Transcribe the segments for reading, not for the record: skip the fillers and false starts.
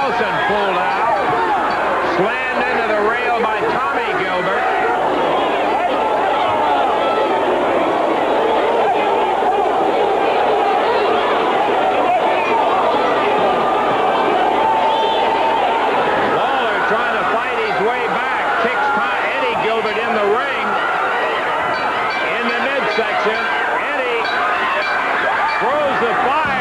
Nelson pulled out. Slammed into the rail by Tommy Gilbert. Lawler trying to fight his way back. Kicks Eddie Gilbert in the ring. In the midsection. Eddie throws the fire.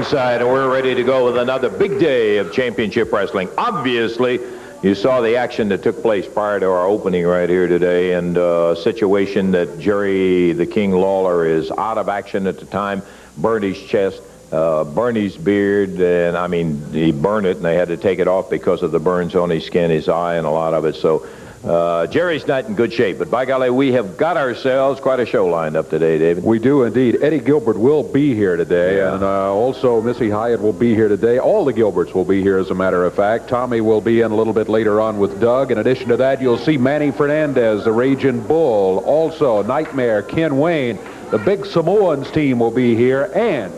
Side, and we're ready to go with another big day of championship wrestling. Obviously, you saw the action that took place prior to our opening right here today, and a situation that Jerry the King Lawler is out of action at the time, burned his chest, burned his beard, and I mean, he burned it, and they had to take it off because of the burns on his skin, his eye, and a lot of it. So Jerry's not in good shape, but by golly, we have got ourselves quite a show lined up today, David. We do indeed. Eddie Gilbert will be here today, and also Missy Hyatt will be here today. All the Gilberts will be here, as a matter of fact. Tommy will be in a little bit later on with Doug. In addition to that, you'll see Manny Fernandez, the Raging Bull. Also, Nightmare, Ken Wayne. The Big Samoans team will be here, and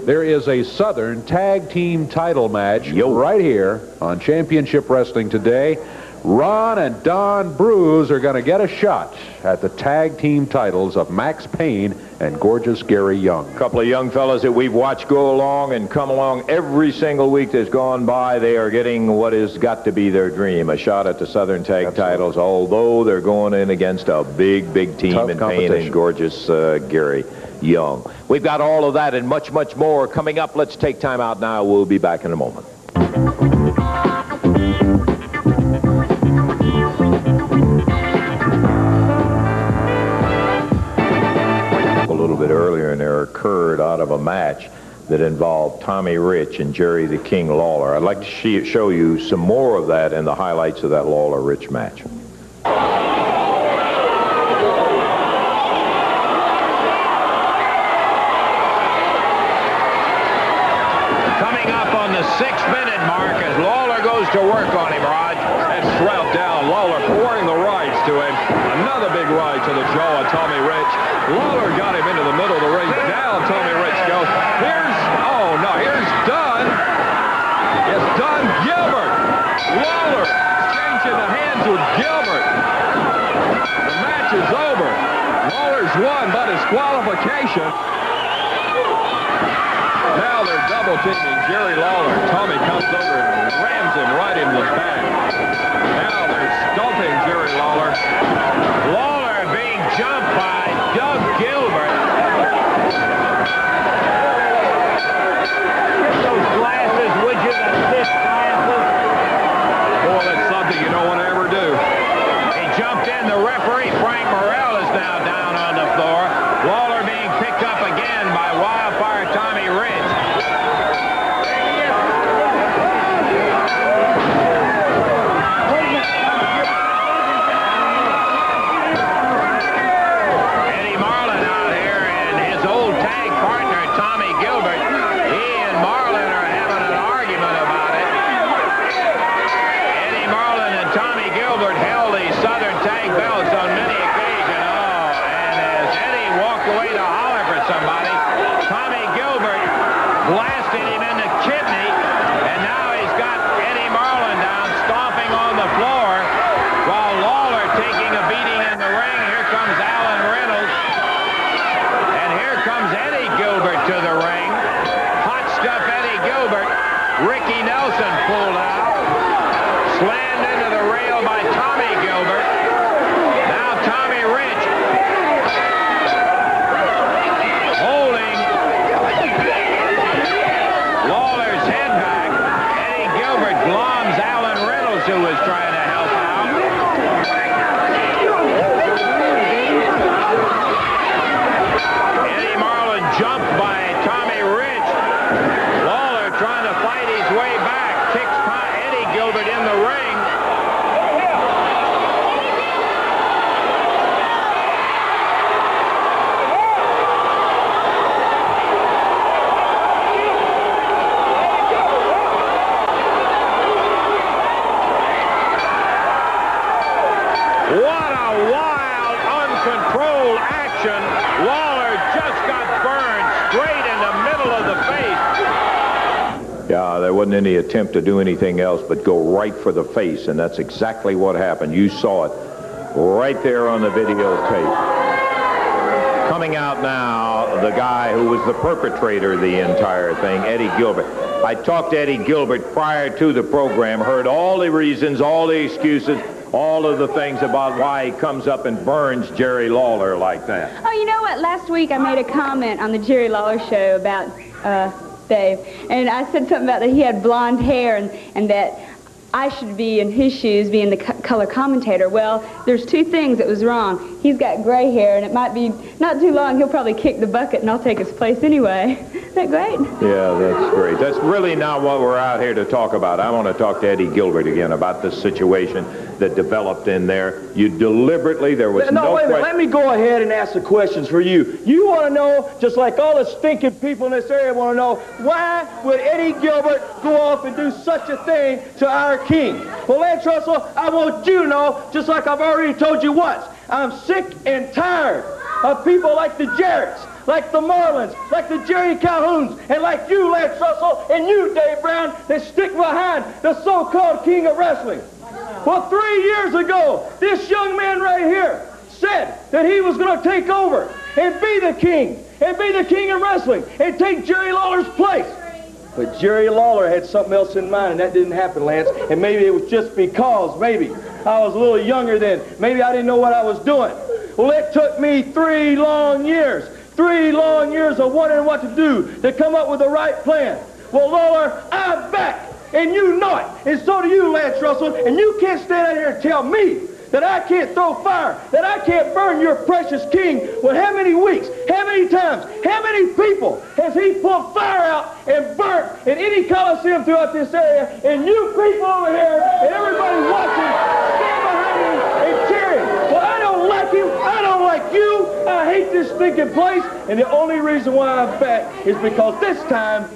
there is a Southern Tag Team title match right here on Championship Wrestling today. Ron and Don Bruce are going to get a shot at the tag team titles of Max Payne and Gorgeous Gary Young. A couple of young fellas that we've watched go along and come along every single week that's gone by. They are getting what has got to be their dream, a shot at the Southern Tag titles, although they're going in against a big, big team in Payne and Gorgeous Gary Young. We've got all of that and much, much more coming up. Let's take time out now. We'll be back in a moment. Earlier, and there occurred out of a match that involved Tommy Rich and Jerry the King Lawler. I'd like to show you some more of that in the highlights of that Lawler-Rich match. Coming up on the 6-minute mark as Lawler goes to work on him, Rod. That's strapped down. Lawler pouring the rights to him. Another big right to the jaw of Tommy Rich. Lawler got him into the middle of the ring. Down Tommy Rich goes. Here's Dunn. It's Dunn Gilbert. Lawler changing the hands with Gilbert. The match is over. Lawler's won by disqualification. Now they're double teaming Jerry Lawler. Tommy comes over and rams him right in the back. Now they're stomping Jerry Lawler. Lawler being jumped by Doug Gilbert. Get those glasses, would you? The stiff glasses. Boy, that's something you don't want to ever do. He jumped in. The referee, Frank Morrell, is now down on the floor. Lawler being picked up again by Wildfire Tommy Rich. Tommy Gilbert blasted wasn't any attempt to do anything else but go right for the face, and that's exactly what happened. You saw it right there on the videotape. Coming out now, the guy who was the perpetrator of the entire thing, Eddie Gilbert. I talked to Eddie Gilbert prior to the program, heard all the reasons, all the excuses, all of the things about why he comes up and burns Jerry Lawler like that. Oh, you know what? Last week I made a comment on the Jerry Lawler show about Dave, and I said something about that he had blonde hair and that I should be in his shoes being the color commentator. Well, there's two things that was wrong. He's got gray hair, and it might be not too long. He'll probably kick the bucket, and I'll take his place anyway. Isn't that great? Yeah, that's great. That's really not what we're out here to talk about. I want to talk to Eddie Gilbert again about this situation that developed in there. You deliberately, there was no wait a minute. question. Let me go ahead and ask the questions for you. You want to know, just like all the stinking people in this area want to know, why would Eddie Gilbert go off and do such a thing to our king? Well, Lance Russell, I want you to know, just like I've already told you once, I'm sick and tired of people like the Jarretts, like the Marlins, like the Jerry Calhouns, and like you, Lance Russell, and you, Dave Brown, that stick behind the so-called king of wrestling. Well, 3 years ago, this young man right here said that he was going to take over and be the king of wrestling, and take Jerry Lawler's place. But Jerry Lawler had something else in mind, and that didn't happen, Lance. And maybe it was just because, maybe, I was a little younger then. Maybe I didn't know what I was doing. Well, it took me 3 long years of wondering what to do to come up with the right plan. Well, Lawler, I'm back. And you know it. And so do you, Lance Russell. And you can't stand out here and tell me that I can't throw fire, that I can't burn your precious king. Well, how many weeks, how many times, how many people has he pulled fire out and burnt in any coliseum throughout this area? And you people over here and everybody watching stand behind him and cheering. Well, I don't like him. I don't like you. I hate this stinking place. And the only reason why I'm back is because this time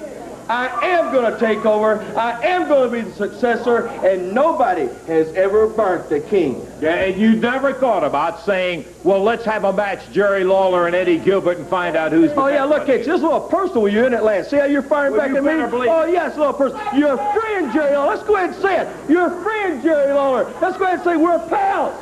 I am going to take over. I am going to be the successor, and nobody has ever burnt the king. Yeah, and you never thought about saying, well, let's have a match, Jerry Lawler and Eddie Gilbert, and find out who's the Oh, yeah, look at you. It's a little personal with you, isn't it, Lance? See how you're firing back at me? Oh, yeah, it's a little personal. You're a friend, Jerry Lawler. Let's go ahead and say it. You're a friend, Jerry Lawler. Let's go ahead and say we're pals.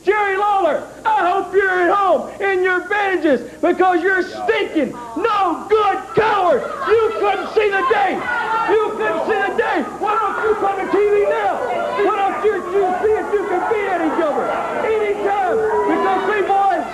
Jerry Lawler, I hope you're at home in your bandages because you're stinking, no good coward. You couldn't see the day. You couldn't see the day. Why don't you come to TV now? Why don't you see if you can beat Eddie Gilbert anytime? Because, see, boys,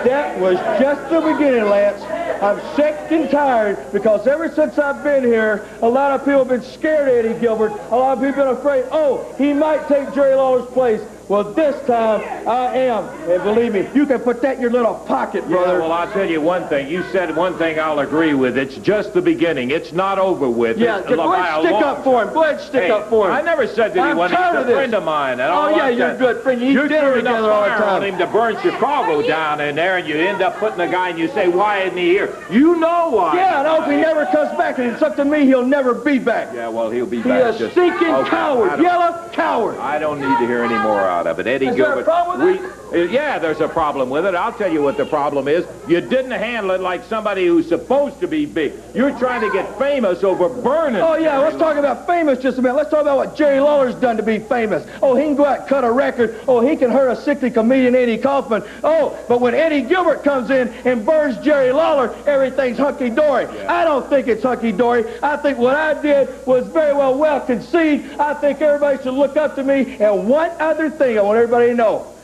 that was just the beginning, Lance. I'm sick and tired because ever since I've been here, a lot of people have been scared of Eddie Gilbert. A lot of people have been afraid, oh, he might take Jerry Lawler's place. Well, this time, I am. And believe me, you can put that in your little pocket, brother. Yeah, well, I'll tell you one thing. You said one thing I'll agree with. It's just the beginning. It's not over with. Yeah, go ahead and stick up for him. Go ahead and stick up for him. I never said that he wasn't. He's a friend of mine. And oh, yeah, you're a good friend. You eat dinner together all the time. On him to burn Chicago down in there, and you end up putting a guy, and you say, why isn't he here? You know why. Yeah, and I hope he never comes back, and it's up to me, he'll never be back. Yeah, well, he'll be back. He's a stinking coward, yellow coward. I don't need to hear any more out of it. Eddie Gilbert. Is there a problem with that? Yeah, there's a problem with it. I'll tell you what the problem is. You didn't handle it like somebody who's supposed to be big. You're trying to get famous over burning. Oh, yeah, let's talk about famous just a minute. Let's talk about what Jerry Lawler's done to be famous. Oh, he can go out and cut a record. Oh, he can hurt a sickly comedian, Eddie Kaufman. Oh, but when Eddie Gilbert comes in and burns Jerry Lawler, everything's hunky-dory. Yeah. I don't think it's hunky-dory. I think what I did was very well conceived. I think everybody should look up to me. And one other thing I want everybody to know.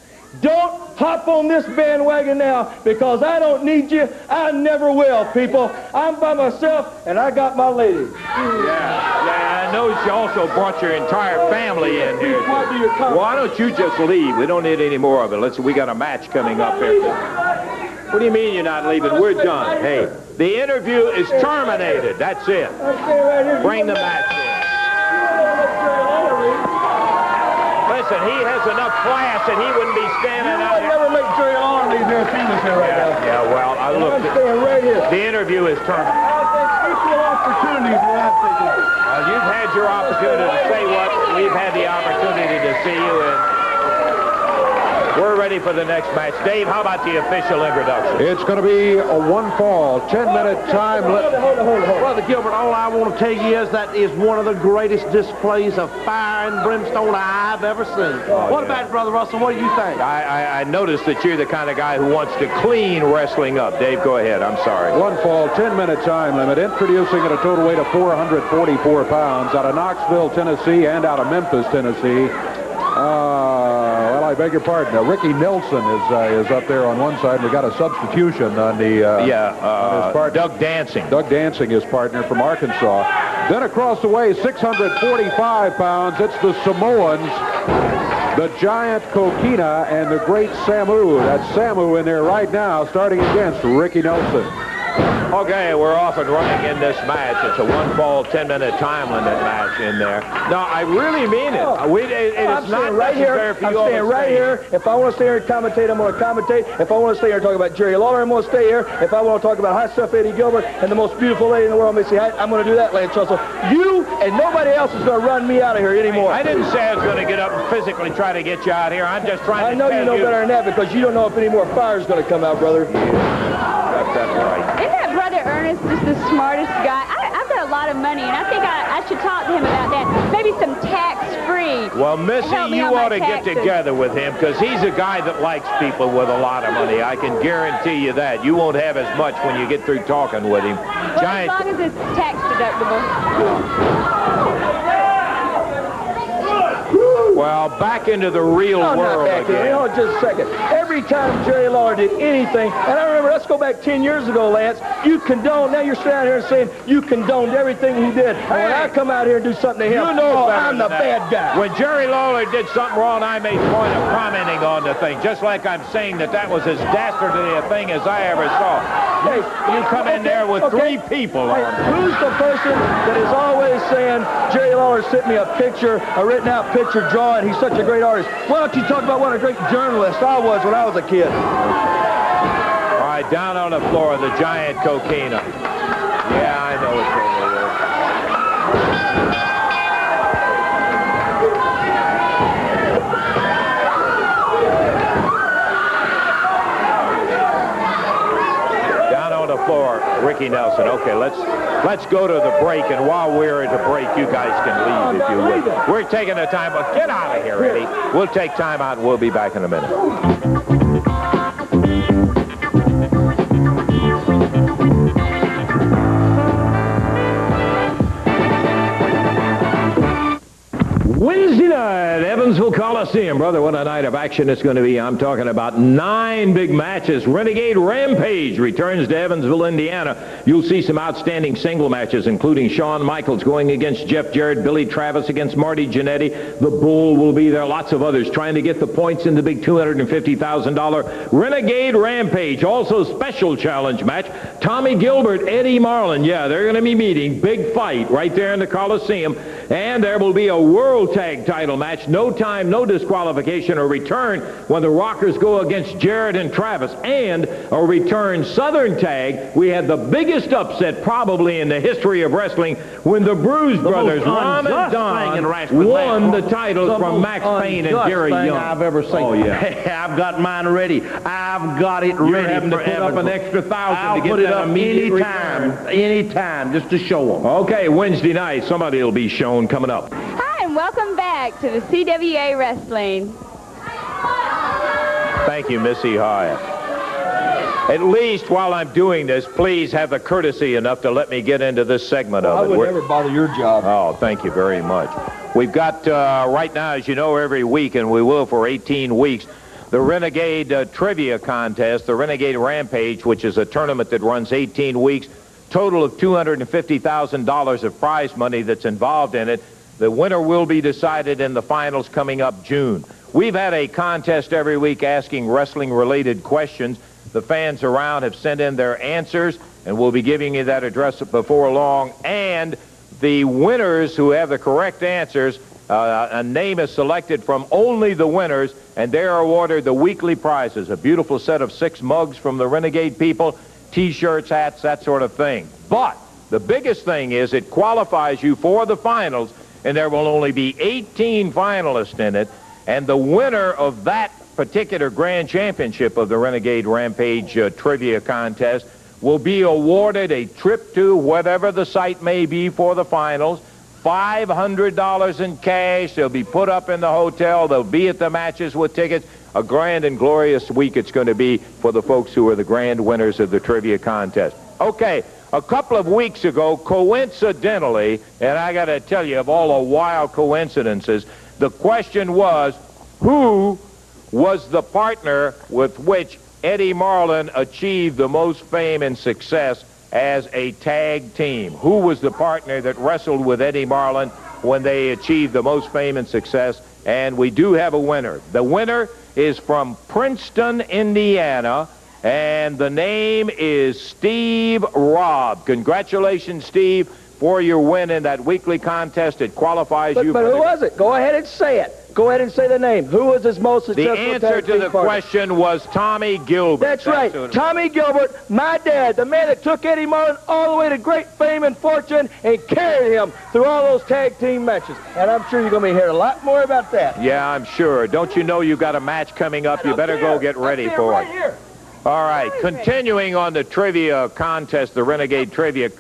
Don't hop on this bandwagon now because I don't need you. I never will, people. I'm by myself, and I got my lady. Yeah, I know you also brought your entire family in here. Why don't you just leave? We don't need any more of it. We got a match coming up here. What do you mean you're not leaving? We're done. Hey, the interview is terminated. That's it. Bring the match in. Listen, he has enough class that he wouldn't be standing out here. Never make Jerry Lawler leave here famous here right now. Yeah, well, look, I'm staying right here. The interview is terminated. I think equal opportunities what I'm thinking. Well, you've had your opportunity to say what we've had the opportunity to see you in. We're ready for the next match. Dave, how about the official introduction? It's going to be a one-fall, 10-minute time limit. Hold on. Brother Gilbert, all I want to tell you is that is one of the greatest displays of fire and brimstone I've ever seen. What about it, Brother Russell? What do you think? I noticed that you're the kind of guy who wants to clean wrestling up. Dave, go ahead. I'm sorry. One fall, 10-minute time limit. Introducing at a total weight of 444 pounds out of Knoxville, Tennessee, and out of Memphis, Tennessee. Well, I beg your pardon. Ricky Nelson is up there on one side. We got a substitution on the on his partner. Doug Dancing. Doug Dancing, his partner from Arkansas. Then across the way, 645 pounds. It's the Samoans, the giant Coquina, and the great Samu. That's Samu in there right now, starting against Ricky Nelson. Okay, we're off and running in this match. It's a one-fall, 10-minute time limit match in there. No, I really mean it. I'm staying right here. I'm staying right here. If I want to stay here and commentate, I'm going to commentate. If I want to stay here and talk about Jerry Lawler, I'm going to stay here. If I want to talk about high stuff Eddie Gilbert and the most beautiful lady in the world, Missy Hyatt, I'm going to do that, Lance Russell. You and nobody else is going to run me out of here anymore. I didn't say I was going to get up and physically try to get you out here. I'm just trying to I know you know better than that because you don't know if any more fire is going to come out, brother. Got that right. Isn't that Brother Ernest just the smartest guy? I've got a lot of money, and I think I should talk to him about that. Maybe some tax-free. Well, Missy, you ought to get together with him because he's a guy that likes people with a lot of money. I can guarantee you that. You won't have as much when you get through talking with him. Well, as long as it's tax deductible. Well, back into the real world again. Hold on just a second. Every time Jerry Lawler did anything, and I remember, let's go back 10 years ago, Lance, you condoned, now you're standing here saying you condoned everything he did. And when I come out here and do something to him, I'm the bad guy. When Jerry Lawler did something wrong, I made point of commenting on the thing, just like I'm saying that was as dastardly a thing as I ever saw. Hey, you come in there with three people on. Who's the person that is always saying, Jerry Lawler sent me a picture, a written out picture drawing, he's such a great artist. Why don't you talk about what a great journalist I was when I was a kid? All right, down on the floor, the giant Coquina. Yeah, I know it's over there. Down on the floor, Ricky Nelson. Okay, let's go to the break, and while we're at the break, you guys can leave if you will. We're taking the time, but get out of here, Eddie. We'll take time out, and we'll be back in a minute. Wednesday night, Evansville Coliseum. Brother, what a night of action it's going to be. I'm talking about 9 big matches. Renegade Rampage returns to Evansville, Indiana. You'll see some outstanding single matches, including Shawn Michaels going against Jeff Jarrett, Billy Travis against Marty Jannetty. The Bull will be there. Lots of others trying to get the points in the big $250,000 Renegade Rampage. Also special challenge match. Tommy Gilbert, Eddie Marlin. Yeah, they're going to be meeting. Big fight right there in the Coliseum. And there will be a World Tag title match. No time, no disqualification or return when the Rockers go against Jarrett and Travis. And a return Southern Tag. We had the biggest upset probably in the history of wrestling when the Bruise Brothers, Ron and Don, won the title from Max Payne and Jerry Young. I've ever seen. Oh, yeah. Hey, I've got mine ready. I've got it ready. You're having to put up an extra $1,000 to get that immediate return. Anytime, just to show them. Okay, Wednesday night, somebody will be shown coming up. Hi, and welcome back to the CWA Wrestling. Thank you, Missy Hyatt. At least while I'm doing this, please have the courtesy enough to let me get into this segment of it. I would never bother your job. Oh, thank you very much. We've got, right now, as you know, every week, and we will for 18 weeks, the Renegade Trivia Contest, the Renegade Rampage, which is a tournament that runs 18 weeks, total of $250,000 of prize money that's involved in it. The winner will be decided in the finals coming up June. We've had a contest every week asking wrestling-related questions. The fans around have sent in their answers, and we'll be giving you that address before long. And the winners who have the correct answers, a name is selected from only the winners, and they are awarded the weekly prizes, a beautiful set of 6 mugs from the Renegade people, T-shirts, hats, that sort of thing. But the biggest thing is it qualifies you for the finals, and there will only be 18 finalists in it, and the winner of that particular grand championship of the Renegade Rampage trivia contest will be awarded a trip to whatever the site may be for the finals, $500 in cash. They'll be put up in the hotel. They'll be at the matches with tickets. A grand and glorious week it's going to be for the folks who are the grand winners of the trivia contest. Okay, a couple of weeks ago, coincidentally, and I got to tell you, of all the wild coincidences, the question was, who was the partner with which Eddie Marlin achieved the most fame and success as a tag team? Who was the partner that wrestled with Eddie Marlin when they achieved the most fame and success? And we do have a winner. The winner is from Princeton, Indiana, and the name is Steve Robb. Congratulations, Steve, for your win in that weekly contest. It qualifies you. But who was it? Go ahead and say it. Go ahead and say the name. Who was his most successful The answer to the question was Tommy Gilbert. That's right. Tommy Gilbert, my dad, the man that took Eddie Marlin all the way to great fame and fortune and carried him through all those tag team matches. And I'm sure you're going to be hearing a lot more about that. Yeah, I'm sure. Don't you know you've got a match coming up? You better go get ready for it. Here. All right, continuing on the trivia contest, the Renegade Trivia.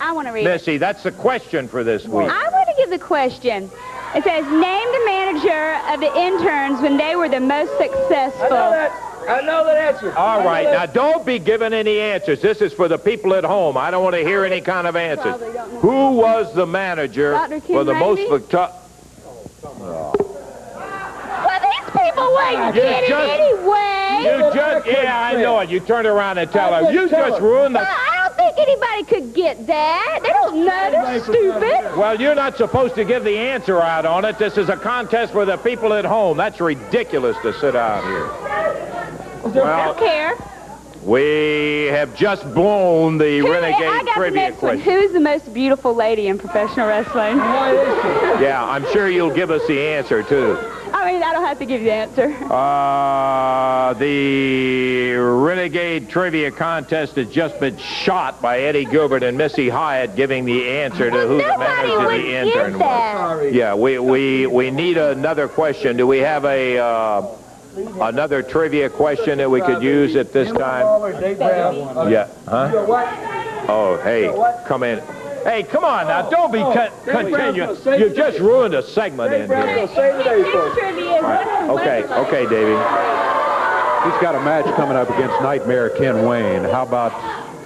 I want to read Missy, that's the question for this week. I want to give the question. It says, name the manager of the interns when they were the most successful. I know that answer. All right, now don't be giving any answers. This is for the people at home. I don't want to hear any kind of answers. Who was the manager for the most victorious? Well, these people wouldn't get it anyway. Yeah, I know it. You turn around and tell her. You just ruined the... I don't think anybody could get that. They don't know. They're stupid. Well, you're not supposed to give the answer out on it. This is a contest for the people at home. That's ridiculous to sit out here. I don't care. We have just blown the Renegade Trivia question. Who's the most beautiful lady in professional wrestling? Yeah, I'm sure you'll give us the answer, too. I mean, I don't have to give you the answer. The Renegade Trivia contest has just been shot by Eddie Gilbert and Missy Hyatt giving the answer to who the manager of the intern was. Yeah, we need another question. Do we have another trivia question that we could use at this time? Yeah, huh? Oh, hey, come in. Hey, come on now, don't be continue. You've just ruined a segment in here. Okay, Davey. He's got a match coming up against Nightmare Ken Wayne. How about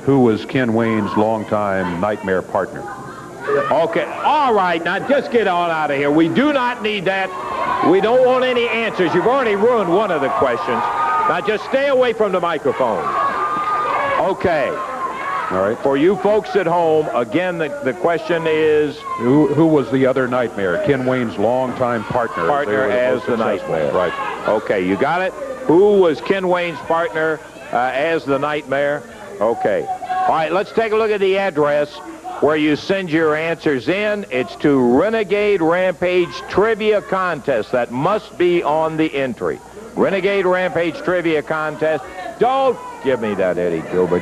who was Ken Wayne's longtime Nightmare partner? Okay, all right, now just get on out of here. We do not need that. We don't want any answers. You've already ruined one of the questions. Now just stay away from the microphone. Okay. All right. For you folks at home, again, the question is... Who was the other Nightmare? Ken Wayne's longtime partner. Partner as the Nightmare. Right. Okay, you got it? Who was Ken Wayne's partner as the Nightmare? Okay. All right, let's take a look at the address where you send your answers in. It's to Renegade Rampage Trivia Contest. That must be on the entry. Renegade Rampage Trivia Contest. Don't give me that, Eddie Gilbert.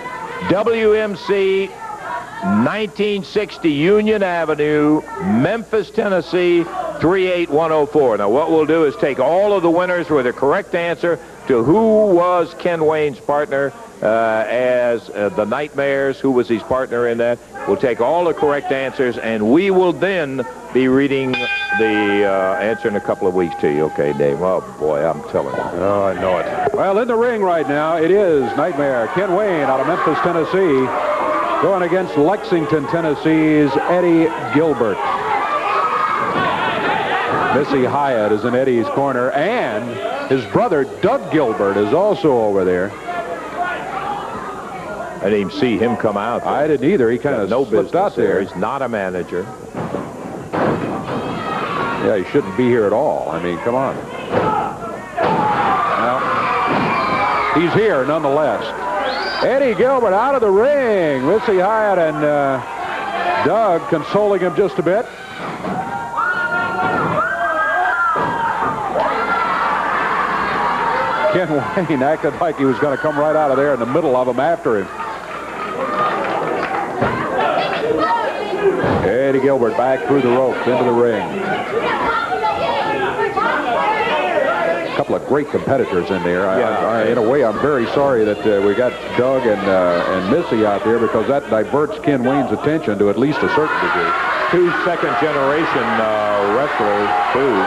WMC, 1960 Union Avenue, Memphis, Tennessee, 38104. Now, what we'll do is take all of the winners with a correct answer to who was Ken Wayne's partner as the Nightmares, who was his partner in that. We'll take all the correct answers, and we will then be reading the answer in a couple of weeks to you. Okay, Dave? Oh, boy, I'm telling you. Oh, I know it. Well, in the ring right now, it is Nightmare Ken Wayne out of Memphis, Tennessee, going against Lexington, Tennessee's Eddie Gilbert. Missy Hyatt is in Eddie's corner, and his brother, Doug Gilbert, is also over there. I didn't even see him come out there. I didn't either. He kind of slipped out there. He's not a manager. Yeah, he shouldn't be here at all. I mean, come on. Well, he's here nonetheless. Eddie Gilbert out of the ring. Missy Hyatt and Doug consoling him just a bit. Ken Wayne acted like he was going to come right out of there in the middle of them after him. Eddie Gilbert back through the ropes into the ring. couple of great competitors in there. Yeah. In a way, I'm very sorry that we got Doug and Missy out there, because that diverts Ken Wayne's attention to at least a certain degree. 2 second-generation wrestlers, too.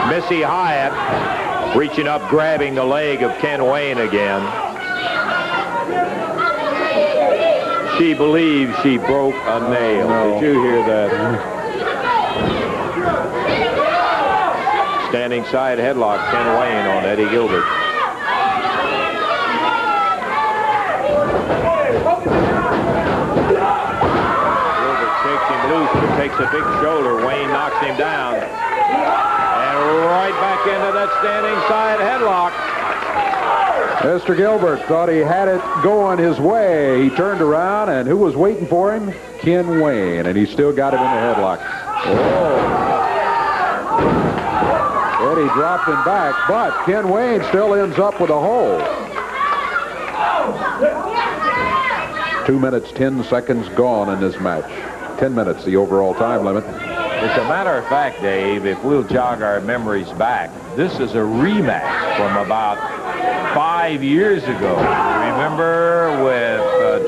Missy Hyatt reaching up, grabbing the leg of Ken Wayne again. She believes she broke a nail. No. Did you hear that? Standing side headlock, Ken Wayne on Eddie Gilbert. Gilbert shakes him loose, but takes a big shoulder. Wayne knocks him down. And right back into that standing side headlock. Mr. Gilbert thought he had it going his way. He turned around, and who was waiting for him? Ken Wayne, and he still got him in the headlock. Oh. Eddie dropped him back, but Ken Wayne still ends up with a hole. 2 minutes, 10 seconds gone in this match. 10 minutes, the overall time limit. As a matter of fact, Dave, if we'll jog our memories back, this is a rematch from about 5 years ago. Remember with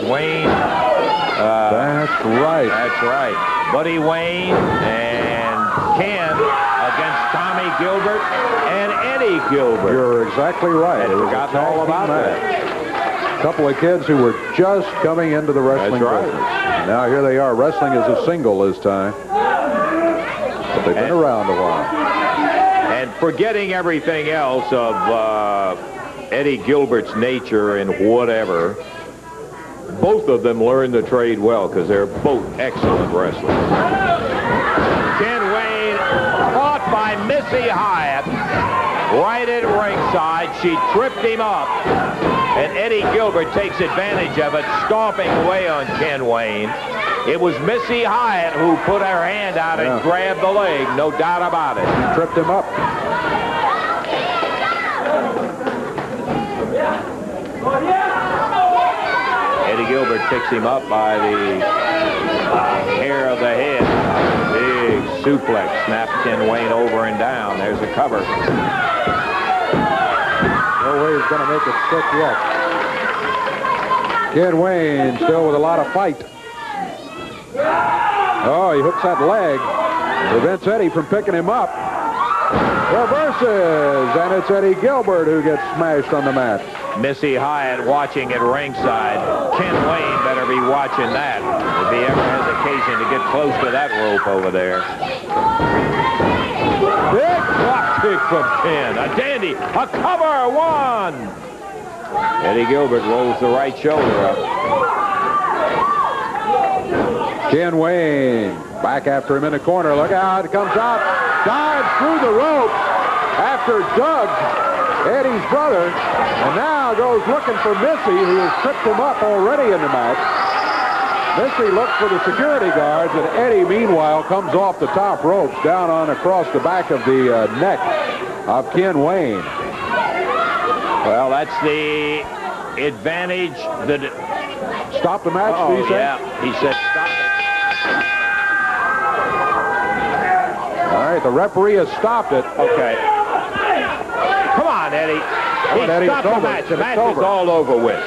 Dwayne? That's right. That's right. Buddy Wayne and Ken against Tommy Gilbert and Eddie Gilbert. You're exactly right. I'd forgotten all about that. A couple of kids who were just coming into the wrestling That's right. business. Now here they are, wrestling as a single this time. But they've been around a while. And forgetting everything else of Eddie Gilbert's nature and whatever, both of them learned the trade well because they're both excellent wrestlers. Ken Wayne fought by Missy Hyatt right at ringside. She tripped him up, and Eddie Gilbert takes advantage of it, stomping away on Ken Wayne. It was Missy Hyatt who put her hand out and grabbed the leg, no doubt about it. She tripped him up. Eddie Gilbert picks him up by the hair of the head. Big suplex, snaps Ken Wayne over and down. There's a cover. No way he's going to make it stick yet. Ken Wayne still with a lot of fight. Oh, he hooks that leg. Prevents Eddie from picking him up. Reverses, and it's Eddie Gilbert who gets smashed on the mat. Missy Hyatt watching at ringside. Ken Wayne better be watching that if he ever has occasion to get close to that rope over there. Big block kick from Ken. A dandy. A cover. One. Eddie Gilbert rolls the right shoulder up. Ken Wayne back after him in the corner. Look out. It comes out. Dives through the rope after Doug, Eddie's brother, and now goes looking for Missy, who has tripped him up already in the match. Missy looks for the security guards, and Eddie, meanwhile, comes off the top ropes down on across the back of the neck of Ken Wayne. Well, that's the advantage that... Stop the match, did he say? Yeah, he said stop it. All right, the referee has stopped it. Okay. Come on, Eddie. He Eddie, stopped the match. The match is all over with.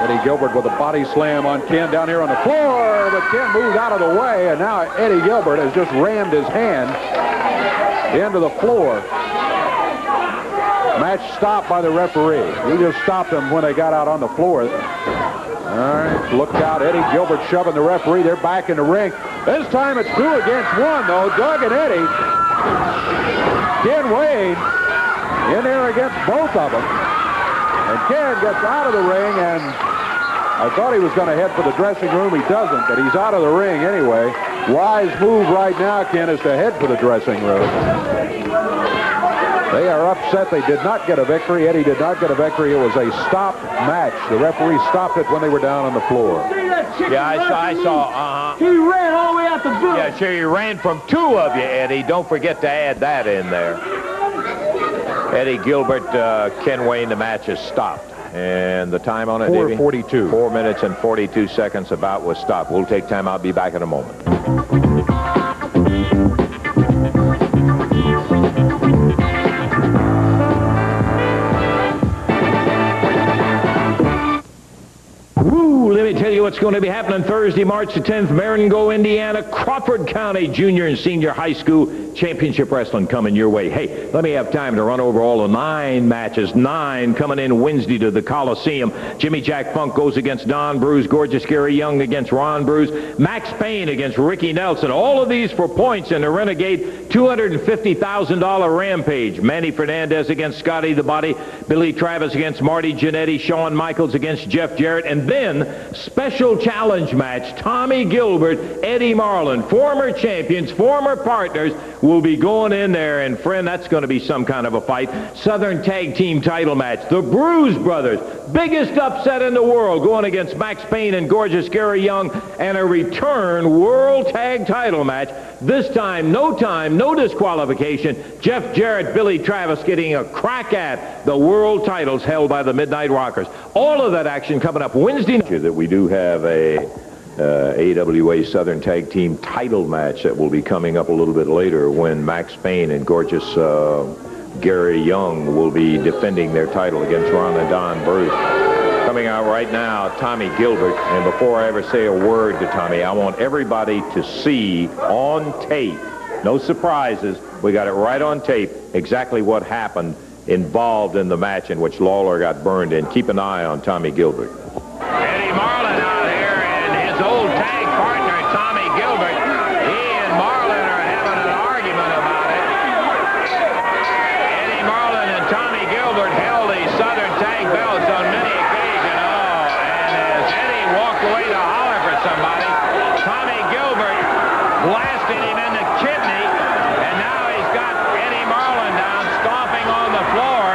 Eddie Gilbert with a body slam on Ken down here on the floor, but Ken moved out of the way, and now Eddie Gilbert has just rammed his hand into the floor. Match stopped by the referee. He just stopped them when they got out on the floor. All right, look out. Eddie Gilbert shoving the referee. They're back in the ring. This time it's 2 against 1, though. Doug and Eddie. Ken Wayne in there against both of them. And Ken gets out of the ring, and I thought he was going to head for the dressing room. He doesn't, but he's out of the ring anyway. Wise move right now, Ken, is to head for the dressing room. They are upset they did not get a victory. Eddie did not get a victory. It was a stopped match. The referee stopped it when they were down on the floor. Yeah, I saw. He ran all the way out the book. Yeah, sure, he ran from 2 of you, Eddie. Don't forget to add that in there. Eddie Gilbert, Ken Wayne, the match is stopped. And the time on it, Davey? 4:42. 4 minutes and 42 seconds about was stopped. We'll take time. I'll be back in a moment. Let me tell you what's going to be happening Thursday, March the 10th, Marengo, Indiana, Crawford County Junior and Senior High School Championship Wrestling coming your way. Hey, let me have time to run over all the 9 matches. 9 coming in Wednesday to the Coliseum. Jimmy Jack Funk goes against Don Bruce. Gorgeous Gary Young against Ron Bruce. Max Payne against Ricky Nelson. All of these for points in the Renegade $250,000 Rampage. Manny Fernandez against Scotty the Body. Billy Travis against Marty Jannetty. Shawn Michaels against Jeff Jarrett. And then special challenge match, Tommy Gilbert, Eddie Marlin, former champions, former partners, will be going in there, and friend, that's going to be some kind of a fight. Southern Tag Team title match. The Bruise Brothers, biggest upset in the world, going against Max Payne and Gorgeous Gary Young, and a return World Tag title match. This time, no disqualification. Jeff Jarrett, Billy Travis getting a crack at the world titles held by the Midnight Rockers. All of that action coming up Wednesday night. That we do have a AWA Southern Tag Team title match that will be coming up a little bit later when Max Payne and Gorgeous Gary Young will be defending their title against Ron and Don Bruce. Coming out right now, Tommy Gilbert. And before I ever say a word to Tommy, I want everybody to see on tape, no surprises, we got it right on tape, exactly what happened involved in the match in which Lawler got burned in. Keep an eye on Tommy Gilbert. Eddie Marlin out here and his old tag partner, Tommy Gilbert. He and Marlin are having an argument about it. Eddie Marlin and Tommy Gilbert held the Southern Tag belts on many occasions. Oh, and as Eddie walked away to holler for somebody, Tommy Gilbert blasted him in the kidney, and now he's got Eddie Marlin down, stomping on the floor.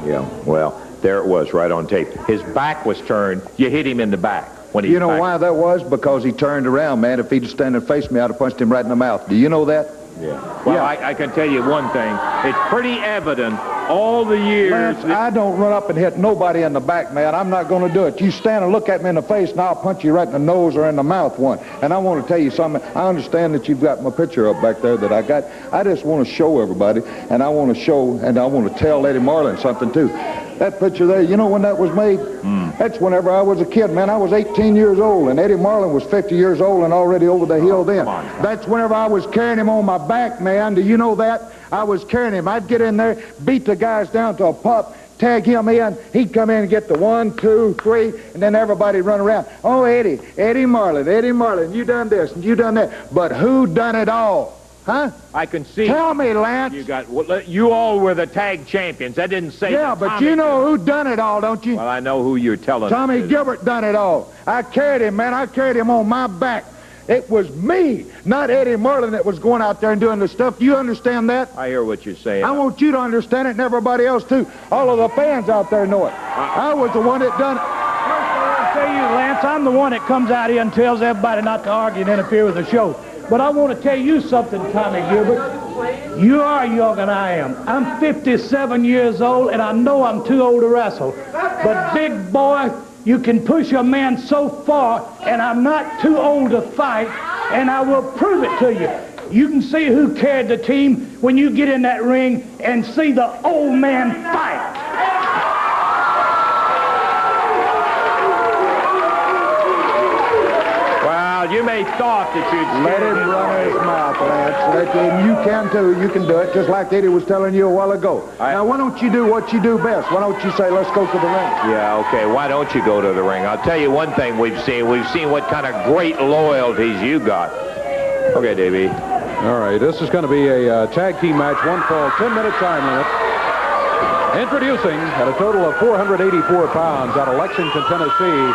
Yeah, well, there it was right on tape. His back was turned. You hit him in the back. When You know why that was? Because he turned around, man. If he'd stand and faced me, I'd have punched him right in the mouth. Do you know that? Yeah. Well, Yeah. I can tell you one thing. It's pretty evident all the years. Lance, I don't run up and hit nobody in the back, man. I'm not going to do it. You stand and look at me in the face, and I'll punch you right in the nose or in the mouth one. And I want to tell you something. I understand that you've got my picture up back there that I got. I just want to show everybody, and I want to show, and I want to tell Eddie Marlin something, too. That picture there, you know when that was made? That's whenever I was a kid, man. I was 18 years old, and Eddie Marlin was 50 years old and already over the hill then. That's whenever I was carrying him on my back, man. Do you know that? I was carrying him. I'd get in there, beat the guys down to a pop, tag him in. He'd come in and get the 1, 2, 3, and then everybody run around. Oh, Eddie Marlin, you done this and you done that. But who done it all? Huh? I can see. Tell me, Lance. You all were the tag champions. I didn't say. Yeah, but you know who done it all, don't you? Well, I know who you're telling. Tommy Gilbert done it all. I carried him, man. I carried him on my back. It was me, not Eddie Marlin, that was going out there and doing the stuff. Do you understand that? I hear what you're saying. I want you to understand it, and everybody else, too. All of the fans out there know it. I was the one that done it. I'll tell you, Lance, I'm the one that comes out here and tells everybody not to argue and interfere with the show. But I want to tell you something, Tommy Gilbert. You are younger than I am. I'm 57 years old, and I know I'm too old to wrestle. But, big boy, you can push a man so far, and I'm not too old to fight, and I will prove it to you. You can see who carried the team when you get in that ring and see the old man fight. You may thought that you'd Let him run his mouth, Lance. And you can, too. You can do it, just like Eddie was telling you a while ago. Now, why don't you do what you do best? Why don't you say, let's go to the ring? Yeah, okay. Why don't you go to the ring? I'll tell you one thing we've seen. We've seen what kind of great loyalties you got. Okay, Davey. All right, this is going to be a tag team match, one fall, 10-minute time limit. Introducing, at a total of 484 pounds, out of Lexington, Tennessee,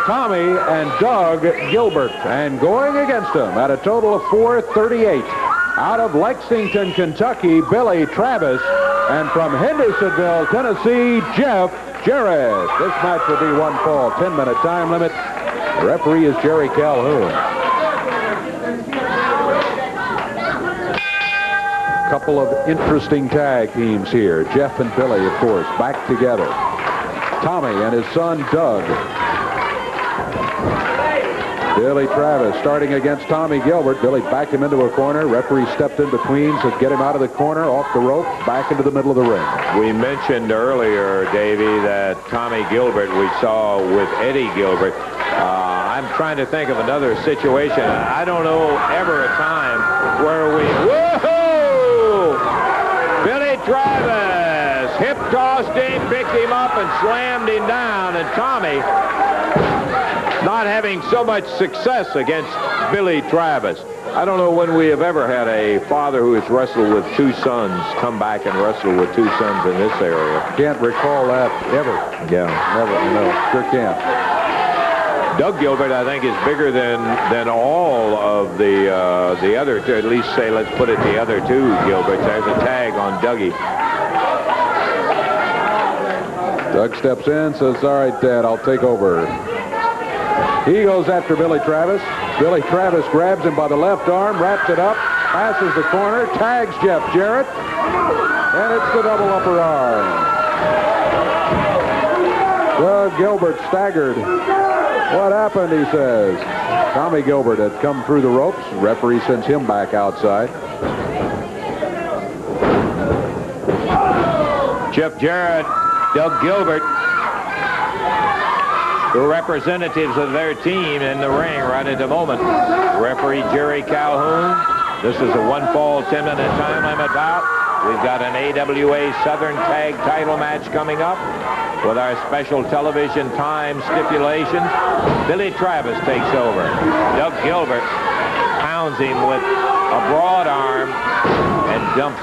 Tommy and Doug Gilbert. And going against him, at a total of 438, out of Lexington, Kentucky, Billy Travis. And from Hendersonville, Tennessee, Jeff Jarrett. This match will be one fall, 10-minute time limit. The referee is Jerry Calhoun. couple of interesting tag teams here. Jeff and Billy, of course, back together. Tommy and his son, Doug. Billy Travis starting against Tommy Gilbert. Billy backed him into a corner. Referee stepped in between to get him out of the corner, off the rope, back into the middle of the ring. We mentioned earlier, Davey, that Tommy Gilbert we saw with Eddie Gilbert. I'm trying to think of another situation. I don't know ever a time where we... Woohoo! Billy Travis hip tossed him, picked him up, and slammed him down. And Tommy, not having so much success against Billy Travis. I don't know when we have ever had a father who has wrestled with two sons come back and wrestle with two sons in this area. Can't recall that ever. Yeah. Never. No, sure can't. Doug Gilbert, I think, is bigger than all of the other two. At least say, let's put it, the other two Gilberts. There's a tag on Dougie. Doug steps in, says, all right, Dad, I'll take over. He goes after Billy Travis. Billy Travis grabs him by the left arm, wraps it up, passes the corner, tags Jeff Jarrett, and it's the double upper arm. Doug Gilbert staggered. What happened, he says. Tommy Gilbert had come through the ropes. Referee sends him back outside. Jeff Jarrett, Doug Gilbert, the representatives of their team in the ring right at the moment. Referee Jerry Calhoun. This is a 1 fall, 10-minute time limit bout. We've got an AWA Southern Tag title match coming up with our special television time stipulations. Billy Travis takes over. Doug Gilbert pounds him with a broad arm and dumps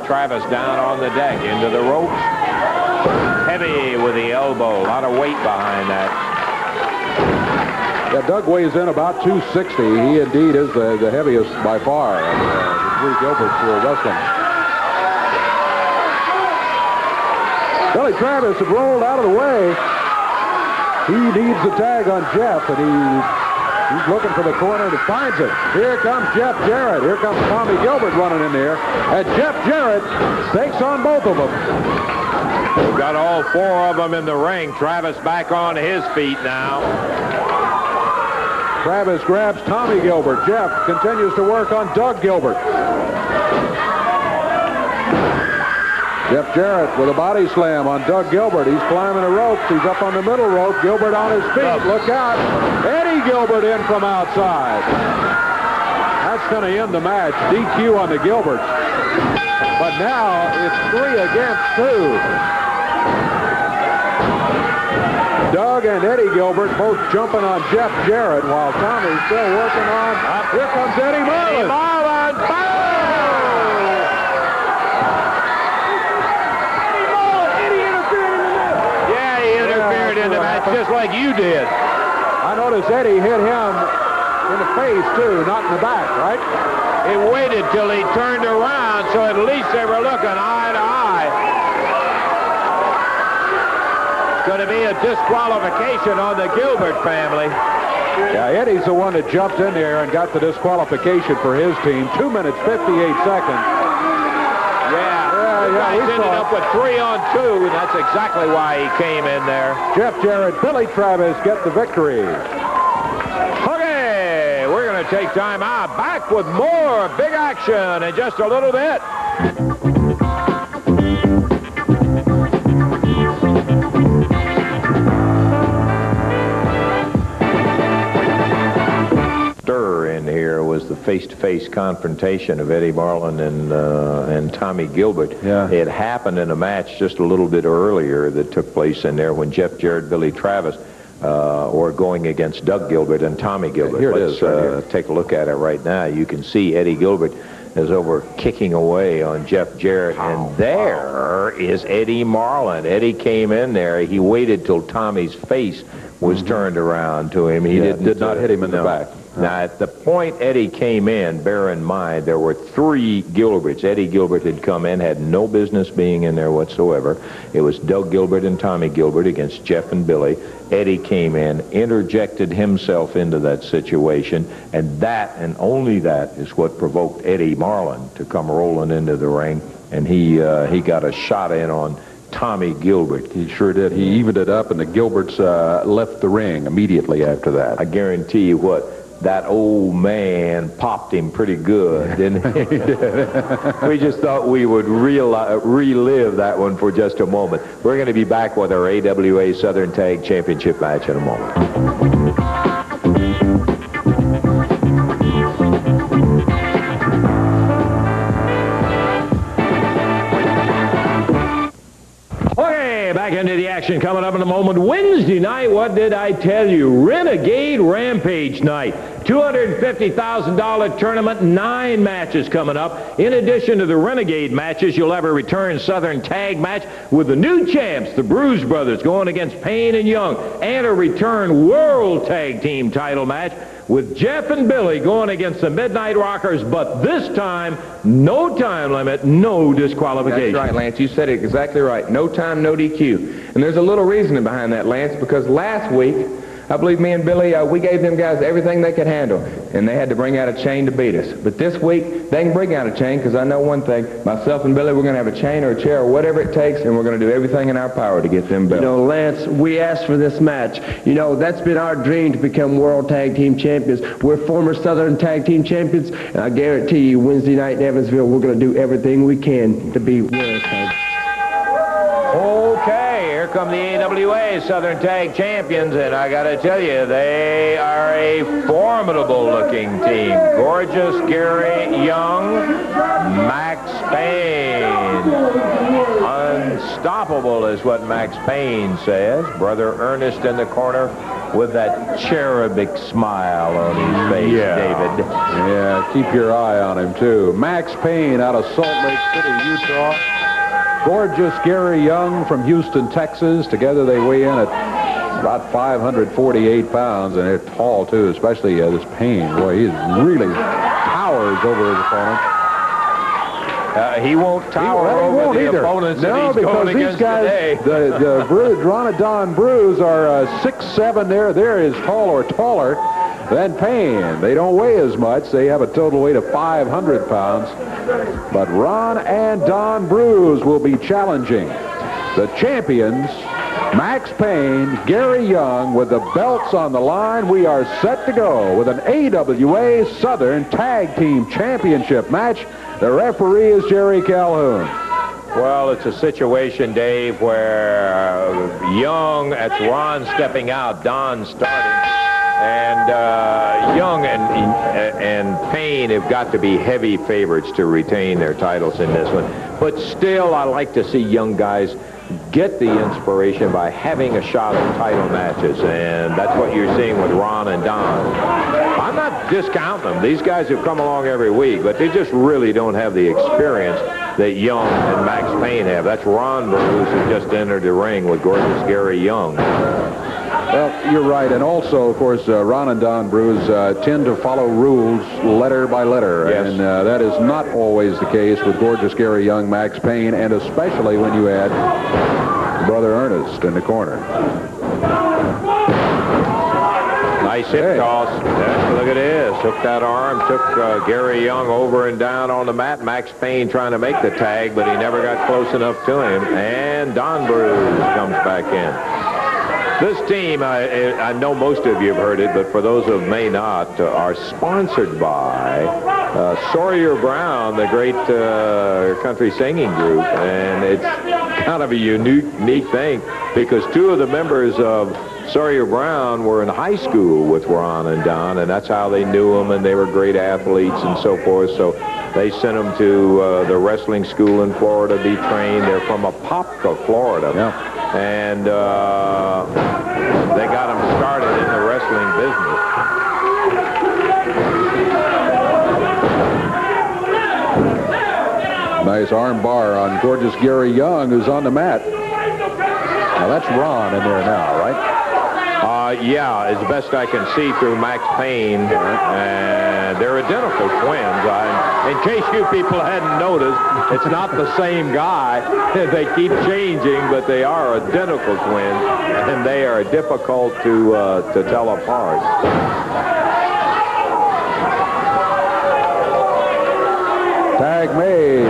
Travis down on the deck into the ropes. Heavy with the elbow. A lot of weight behind that. Yeah, Doug weighs in about 260. He indeed is the heaviest by far of the three Gilberts who are wrestling. Billy Travis had rolled out of the way. He needs the tag on Jeff, and he's looking for the corner and finds it. Here comes Jeff Jarrett. Here comes Tommy Gilbert running in there. And Jeff Jarrett takes on both of them. We've got all four of them in the ring. Travis back on his feet now. Travis grabs Tommy Gilbert. Jeff continues to work on Doug Gilbert. Jeff Jarrett with a body slam on Doug Gilbert. He's climbing the ropes. He's up on the middle rope. Gilbert on his feet. Look out. Eddie Gilbert in from outside. That's going to end the match. DQ on the Gilberts. But now it's 3 against 2. Doug and Eddie Gilbert both jumping on Jeff Jarrett while Tommy's still working on. Here comes Eddie Marlin. Eddie Marlin. In the match just like you did. I noticed Eddie hit him in the face too, not in the back, right? He waited till he turned around, so at least they were looking eye to eye. It's going to be a disqualification on the Gilbert family. Yeah, Eddie's the one that jumped in there and got the disqualification for his team. 2 minutes, 58 seconds. He's ended up with 3 on 2, and that's exactly why he came in there. Jeff Jarrett, Billy Travis get the victory. Okay, we're going to take time out. Back with more big action in just a little bit. In here was the face-to-face confrontation of Eddie Marlin and Tommy Gilbert. Yeah. It happened in a match just a little bit earlier that took place in there when Jeff Jarrett, Billy Travis were going against Doug Gilbert and Tommy Gilbert. Here it Let's is right here. take a look at it right now. You can see Eddie Gilbert is over kicking away on Jeff Jarrett, and there is Eddie Marlin. Eddie came in there. He waited till Tommy's face was turned around to him. He did not hit him in the back. Now, at the point Eddie came in, bear in mind, there were 3 Gilberts. Eddie Gilbert had come in, had no business being in there whatsoever. It was Doug Gilbert and Tommy Gilbert against Jeff and Billy. Eddie came in, interjected himself into that situation, and that, and only that, is what provoked Eddie Marlin to come rolling into the ring, and he got a shot in on Tommy Gilbert. He sure did. He evened it up, and the Gilberts left the ring immediately after that. I guarantee you what, that old man popped him pretty good, didn't he? We just thought we would relive that one for just a moment. We're going to be back with our AWA Southern Tag Championship match in a moment. Back into the action coming up in a moment. Wednesday night, what did I tell you? Renegade Rampage night. $250,000 tournament, 9 matches coming up. In addition to the Renegade matches, you'll have a return Southern Tag match with the new champs, the Bruise Brothers, going against Payne and Young, and a return World Tag Team title match with Jeff and Billy going against the Midnight Rockers, but this time, no time limit, no disqualification. That's right, Lance. You said it exactly right. No time, no DQ. And there's a little reasoning behind that, Lance, because last week, I believe me and Billy, we gave them guys everything they could handle, and they had to bring out a chain to beat us. But this week, they can bring out a chain, because I know one thing. Myself and Billy, we're going to have a chain or a chair or whatever it takes, and we're going to do everything in our power to get them belts. You know, Lance, we asked for this match. You know, that's been our dream to become World Tag Team Champions. We're former Southern Tag Team Champions, and I guarantee you, Wednesday night in Evansville, we're going to do everything we can to be World Tag. Okay, here come the AWA Southern Tag Champions, and I got to tell you, they are a formidable-looking team. Gorgeous Gary Young, Max Payne. Unstoppable is what Max Payne says. Brother Ernest in the corner with that cherubic smile on his face, David. Yeah, keep your eye on him, too. Max Payne out of Salt Lake City, Utah. Gorgeous Gary Young from Houston, Texas. Together they weigh in at about 548 pounds, and they're tall, too, especially this Payne. Boy, he really towers over his opponent. He won't tower over the opponents that he's going against today. The Ronadon Brews are 6'7". They're as tall or taller than Payne. They don't weigh as much. They have a total weight of 500 pounds. But Ron and Don Brews will be challenging the champions, Max Payne, Gary Young, with the belts on the line. We are set to go with an AWA Southern Tag Team Championship match. The referee is Jerry Calhoun. Well, it's a situation, Dave, where Young, that's Ron stepping out, Don starting. And Young and Payne have got to be heavy favorites to retain their titles in this one. But still, I like to see young guys get the inspiration by having a shot at title matches, and that's what you're seeing with Ron and Don. I'm not discounting them. These guys have come along every week, but they just really don't have the experience that Young and Max Payne have. That's Ron Bruce, who just entered the ring with gorgeous Gary Young. Well, you're right, and also, of course, Ron and Don Brews tend to follow rules letter by letter, yes. And that is not always the case with gorgeous Gary Young, Max Payne, and especially when you add Brother Ernest in the corner. Nice hip toss. Yes, look at this. Took that arm, took Gary Young over and down on the mat. Max Payne trying to make the tag, but he never got close enough to him. And Don Brews comes back in. This team, I know most of you have heard it, but for those who may not, are sponsored by Sawyer Brown, the great country singing group. And it's kind of a unique thing because 2 of the members of Sawyer Brown were in high school with Ron and Don, and that's how they knew them, and they were great athletes and so forth. So they sent them to the wrestling school in Florida to be trained. They're from Apopka, Florida. Yeah. And they got them started in the wrestling business. Nice arm bar on gorgeous Gary Young, who's on the mat. Now, that's Ron in there now, right? Yeah, as best I can see through Max Payne, and they're identical twins. In case you people hadn't noticed, it's not the same guy. They keep changing, but they are identical twins, and they are difficult to tell apart. Tag made.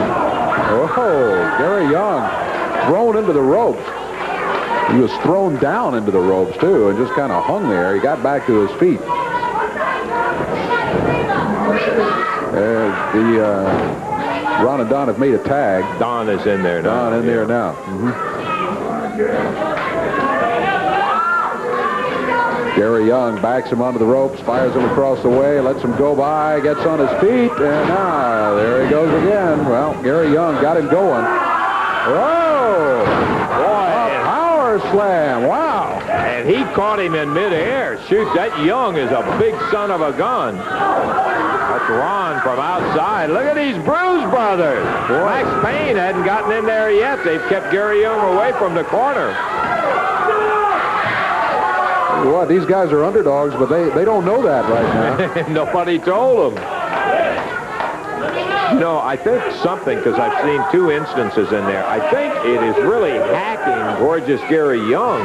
Oh, Gary Young thrown into the ropes. He was thrown down into the ropes, too, and just kind of hung there. He got back to his feet. Ron and Don have made a tag. Don is in there now. Don in there now. Gary Young backs him onto the ropes, fires him across the way, lets him go by, gets on his feet, and there he goes again. Well, Gary Young got him going. Whoa! Boy, a power slam. Wow. And he caught him in midair. Shoot, that Young is a big son of a gun. That's Ron from outside. Look at these Bruise brothers. Boy. Max Payne hadn't gotten in there yet. They've kept Gary Young away from the corner. What, these guys are underdogs, but they don't know that right now. Nobody told them. You know, I think something, because I've seen 2 instances in there, I think it is really hacking Gorgeous Gary Young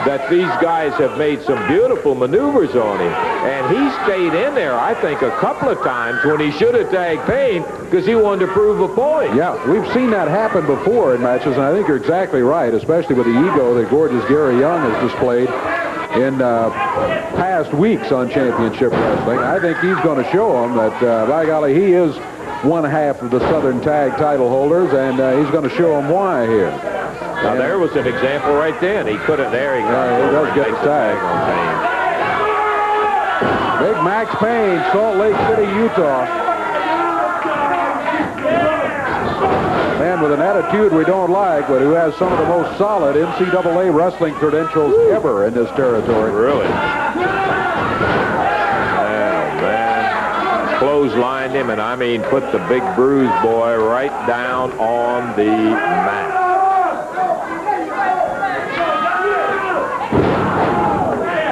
that these guys have made some beautiful maneuvers on him. And he stayed in there, I think, a couple of times when he should have tagged Payne because he wanted to prove a point. Yeah, we've seen that happen before in matches, and I think you're exactly right, especially with the ego that Gorgeous Gary Young has displayed in past weeks on Championship Wrestling. I think he's going to show them that, by golly, he is one half of the Southern Tag title holders, and he's going to show them why here. Now, there was an example right then. He couldn't there. He does get the tag on Payne. Big Max Payne, Salt Lake City, Utah. Man with an attitude we don't like, but who has some of the most solid NCAA wrestling credentials ever in this territory. Really? Oh, man. Clotheslined him, and I mean put the big Bruise boy right down on the mat.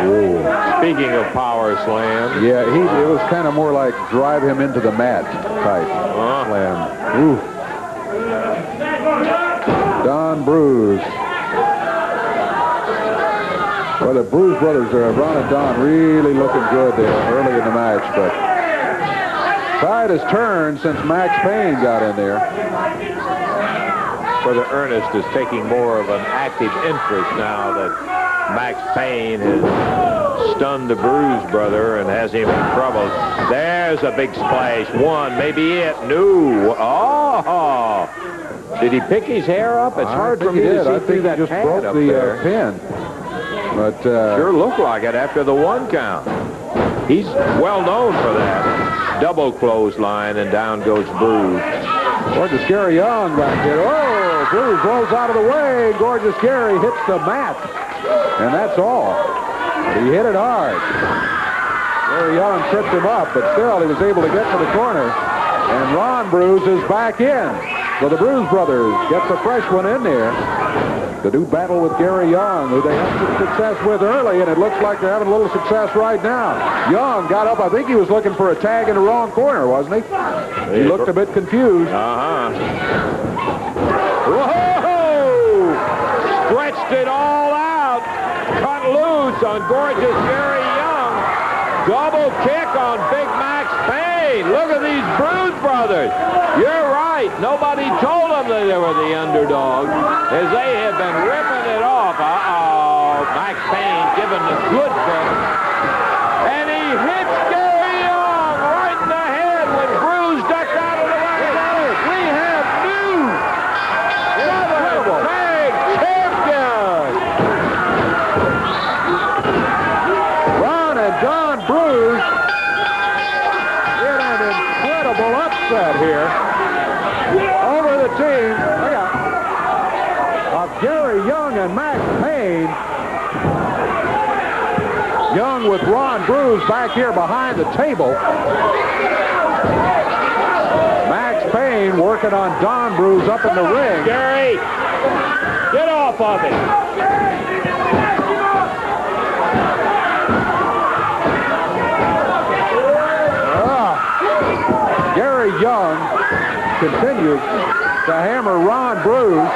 Ooh. Speaking of power slam. Yeah, it was kind of more like drive him into the mat type slam. Ooh. Don Bruise. Well, the Bruise brothers are, Ron and Don, really looking good there early in the match, but tide has turned since Max Payne got in there. Brother Ernest is taking more of an active interest now that Max Payne has stunned the Bruise brother and has him in trouble. There's a big splash. One, maybe it. No. Oh! Did he pick his hair up? It's hard for me to see through that just pad broke up the there. pin. But sure looked like it after the 1 count. He's well known for that. Double clothesline, and down goes Bruise. Gorgeous Gary Young back there. Oh, Bruise rolls out of the way. Gorgeous Gary hits the mat. And that's all. He hit it hard. Gary Young tripped him up, but still he was able to get to the corner. And Ron Bruise is back in. So the Bruise brothers get the fresh one in there to do battle with Gary Young, who they had some success with early, and it looks like they're having a little success right now. Young got up. I think he was looking for a tag in the wrong corner, wasn't he? He looked a bit confused. Whoa! Stretched it all out. Cut loose on Gorgeous Gary Young. Double kick on Big Max Payne. Look at these Bruise brothers. You're right. Nobody told them that they were the underdogs, as they have been ripping it off. Uh-oh. Max Payne giving the good bit. And he hits Gary Young right in the head when Bruise ducked out of the way. We have new Southern Tag Champions. Ron and Don Bruise in an incredible upset here over the team of Gary Young and Max Payne. Young with Ron Bruise back here behind the table. Max Payne working on Don Bruise up in the ring. Gary, get off of it. continued to hammer Ron Bruce.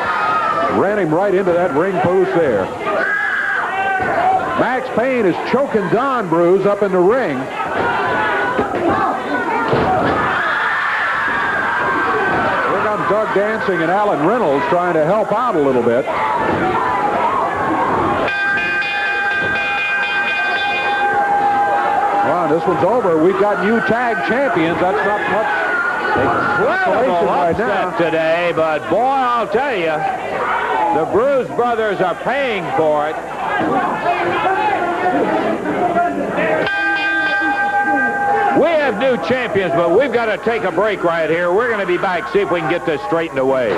Ran him right into that ring post there. Max Payne is choking Don Bruce up in the ring. Here comes Doug Dancing and Alan Reynolds trying to help out a little bit. Well, this one's over. We've got new tag champions. That's not much. Incredible upset today, but boy, I'll tell you, the Bruce brothers are paying for it. We have new champions, but we've got to take a break right here. We're going to be back, see if we can get this straightened away.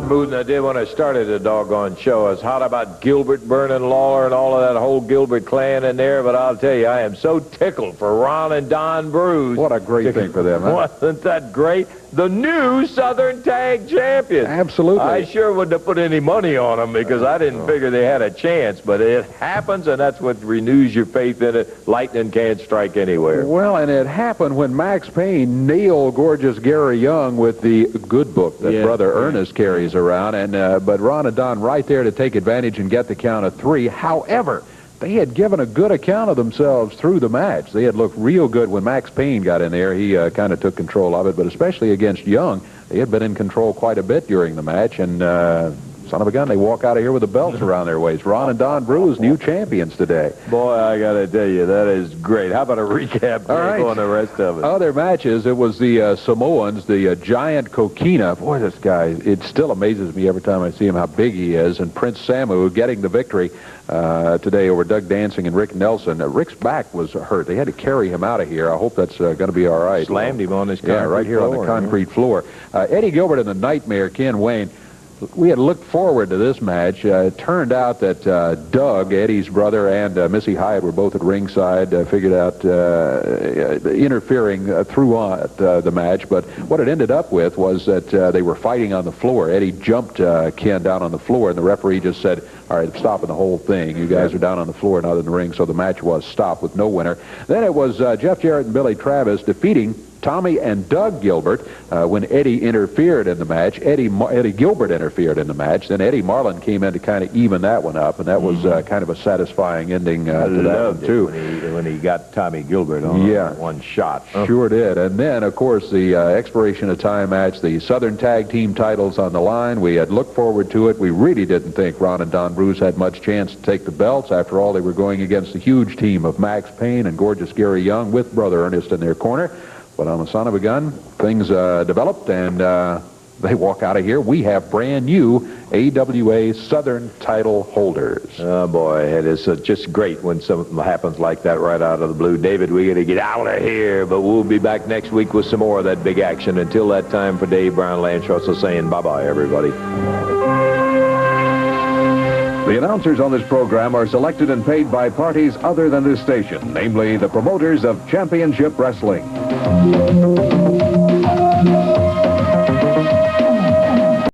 Mood than I did when I started the doggone show. I was hot about Gilbert burning Lawler and all of that whole Gilbert clan in there, but I'll tell you, I am so tickled for Ron and Don Bruce. What a great thing for them, huh? Wasn't that great? The new Southern Tag Champions. Absolutely. I sure wouldn't have put any money on them because I didn't figure they had a chance, but it happens, and that's what renews your faith in it. Lightning can't strike anywhere. Well, and it happened when Max Payne nailed gorgeous Gary Young with the good book that Brother Ernest carries around, and but Ron and Don right there to take advantage and get the count of 3. However, they had given a good account of themselves through the match. They had looked real good when Max Payne got in there. He kind of took control of it, but especially against Young, they had been in control quite a bit during the match, and son of a gun, they walk out of here with the belts around their waist. Ron and Don Bruce, new champions today. Boy, I got to tell you, that is great. How about a recap on the rest of it? Other matches, it was the Samoans, the Giant Coquina. Boy, this guy, it still amazes me every time I see him how big he is. And Prince Samu getting the victory today over Doug Dancing and Rick Nelson. Rick's back was hurt. They had to carry him out of here. I hope that's going to be all right. Slammed him on his concrete floor. Right here on the concrete floor. Eddie Gilbert and the Nightmare, Ken Wayne. We had looked forward to this match. It turned out that Doug, Eddie's brother, and Missy Hyatt were both at ringside, figured out interfering through the match. But what it ended up with was that they were fighting on the floor. Eddie jumped Ken down on the floor, and the referee just said, all right, I'm stopping the whole thing. You guys are down on the floor, not in the ring. So the match was stopped with no winner. Then it was Jeff Jarrett and Billy Travis defeating Tommy and Doug Gilbert when Eddie interfered in the match. Eddie Gilbert interfered in the match. Then Eddie Marlin came in to kind of even that one up, and that was kind of a satisfying ending to that one, too. When he got Tommy Gilbert on one shot. Sure did. And then, of course, the expiration of time match, the Southern Tag Team titles on the line. We had looked forward to it. We really didn't think Ron and Don Bruce had much chance to take the belts. After all, they were going against the huge team of Max Payne and gorgeous Gary Young with Brother Ernest in their corner. But on the son of a gun, things developed, and they walk out of here. We have brand new AWA Southern title holders. Oh, boy, it is just great when something happens like that right out of the blue. David, we got to get out of here, but we'll be back next week with some more of that big action. Until that time, for Dave Brown, Lance Russell saying bye-bye, everybody. The announcers on this program are selected and paid by parties other than this station, namely the promoters of Championship Wrestling.